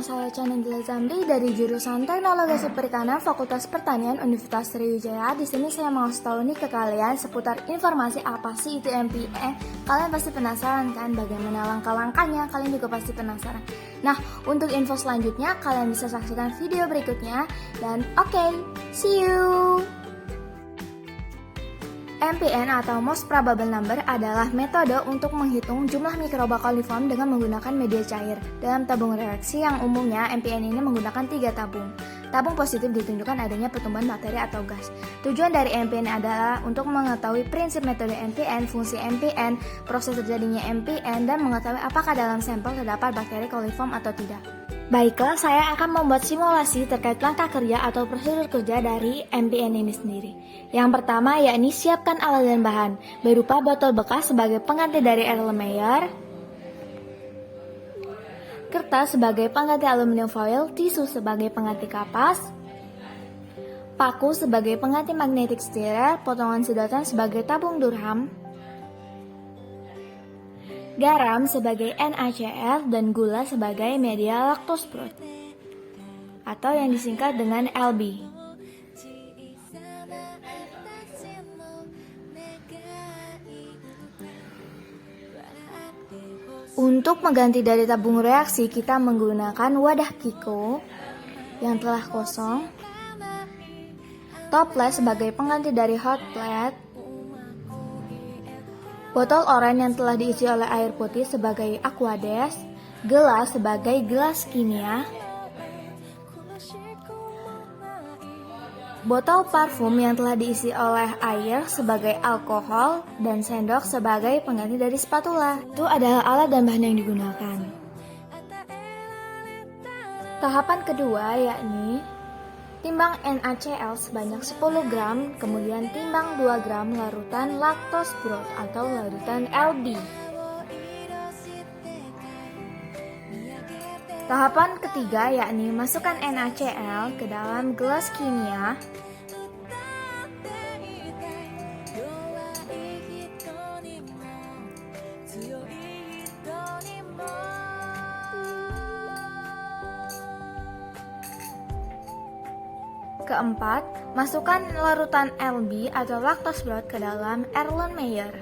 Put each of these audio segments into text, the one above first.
Nama saya Chanendra Zamri dari jurusan Teknologi Perikanan Fakultas Pertanian Universitas Sriwijaya. Di sini saya mau tahu nih ke kalian seputar informasi apa sih itu MPN. Kalian pasti penasaran kan bagaimana langkah-langkahnya? Kalian juga pasti penasaran. Nah, untuk info selanjutnya kalian bisa saksikan video berikutnya. Dan oke, see you. MPN atau Most Probable Number adalah metode untuk menghitung jumlah mikroba koliform dengan menggunakan media cair. Dalam tabung reaksi yang umumnya MPN ini menggunakan 3 tabung. Tabung positif ditunjukkan adanya pertumbuhan bakteri atau gas. Tujuan dari MPN adalah untuk mengetahui prinsip metode MPN, fungsi MPN, proses terjadinya MPN, dan mengetahui apakah dalam sampel terdapat bakteri koliform atau tidak. Baiklah, saya akan membuat simulasi terkait langkah kerja atau prosedur kerja dari MPN ini sendiri. Yang pertama yakni siapkan alat dan bahan, berupa botol bekas sebagai pengganti dari Erlenmeyer, kertas sebagai pengganti aluminium foil, tisu sebagai pengganti kapas, paku sebagai pengganti magnetic strier, potongan sedotan sebagai tabung durham, garam sebagai NaCl, dan gula sebagai media lactose broth atau yang disingkat dengan LB. Untuk mengganti dari tabung reaksi, kita menggunakan wadah Kiko yang telah kosong, toples sebagai pengganti dari hot plate, botol oranye yang telah diisi oleh air putih sebagai aquades, gelas sebagai gelas kimia, botol parfum yang telah diisi oleh air sebagai alkohol, dan sendok sebagai pengganti dari spatula. Itu adalah alat dan bahan yang digunakan. Tahapan kedua yakni timbang NaCl sebanyak 10 gram, kemudian timbang 2 gram larutan lactose broth atau larutan LB. Tahapan ketiga yakni masukkan NaCl ke dalam gelas kimia. Keempat, masukkan larutan LB atau lactose broth ke dalam Erlenmeyer.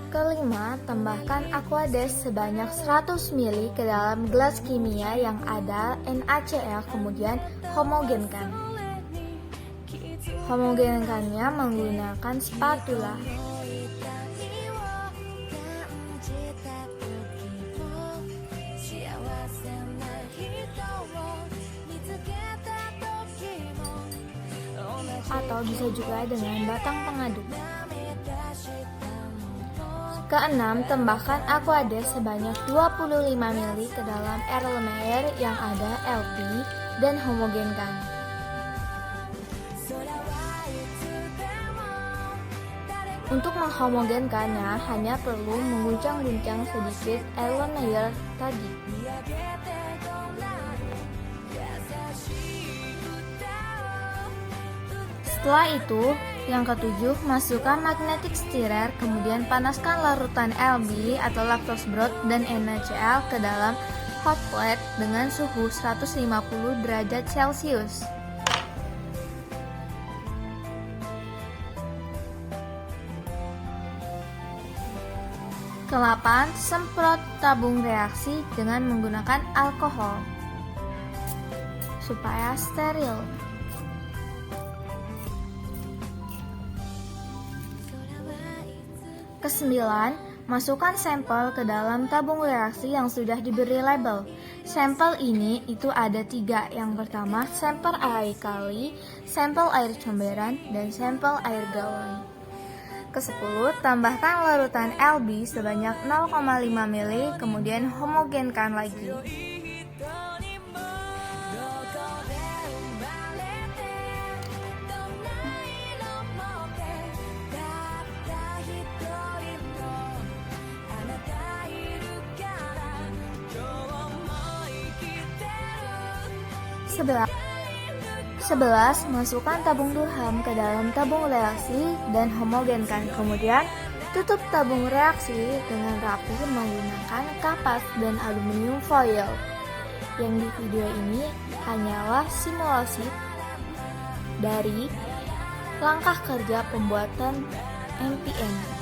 Kelima, tambahkan aquades sebanyak 100 ml ke dalam gelas kimia yang ada NaCl, kemudian homogenkan. Homogenkannya menggunakan spatula. Atau bisa juga dengan batang pengaduk. Keenam, tambahkan aquades sebanyak 25 ml ke dalam Erlenmeyer yang ada LP dan homogenkan. Untuk menghomogenkannya hanya perlu mengguncang-guncang sedikit Erlenmeyer tadi. Setelah itu, yang ketujuh, masukkan magnetic strier, kemudian panaskan larutan LB atau lactose broth dan NaCl ke dalam hot plate dengan suhu 150 derajat Celcius. Ke-8, semprot tabung reaksi dengan menggunakan alkohol supaya steril. Kesembilan, masukkan sampel ke dalam tabung reaksi yang sudah diberi label. Sampel ini itu ada 3. Yang pertama, sampel air kali, sampel air comberan, dan sampel air galon. Ke-10, tambahkan larutan LB sebanyak 0,5 ml, kemudian homogenkan lagi. 11. Masukkan tabung Durham ke dalam tabung reaksi dan homogenkan. Kemudian, tutup tabung reaksi dengan rapi menggunakan kapas dan aluminium foil. Yang di video ini hanyalah simulasi dari langkah kerja pembuatan MPN.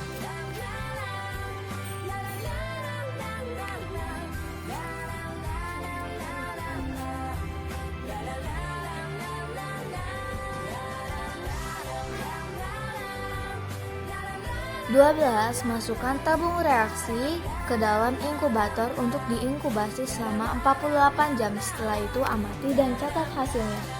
Masukkan tabung reaksi ke dalam inkubator untuk diinkubasi selama 48 jam. Setelah itu amati dan catat hasilnya.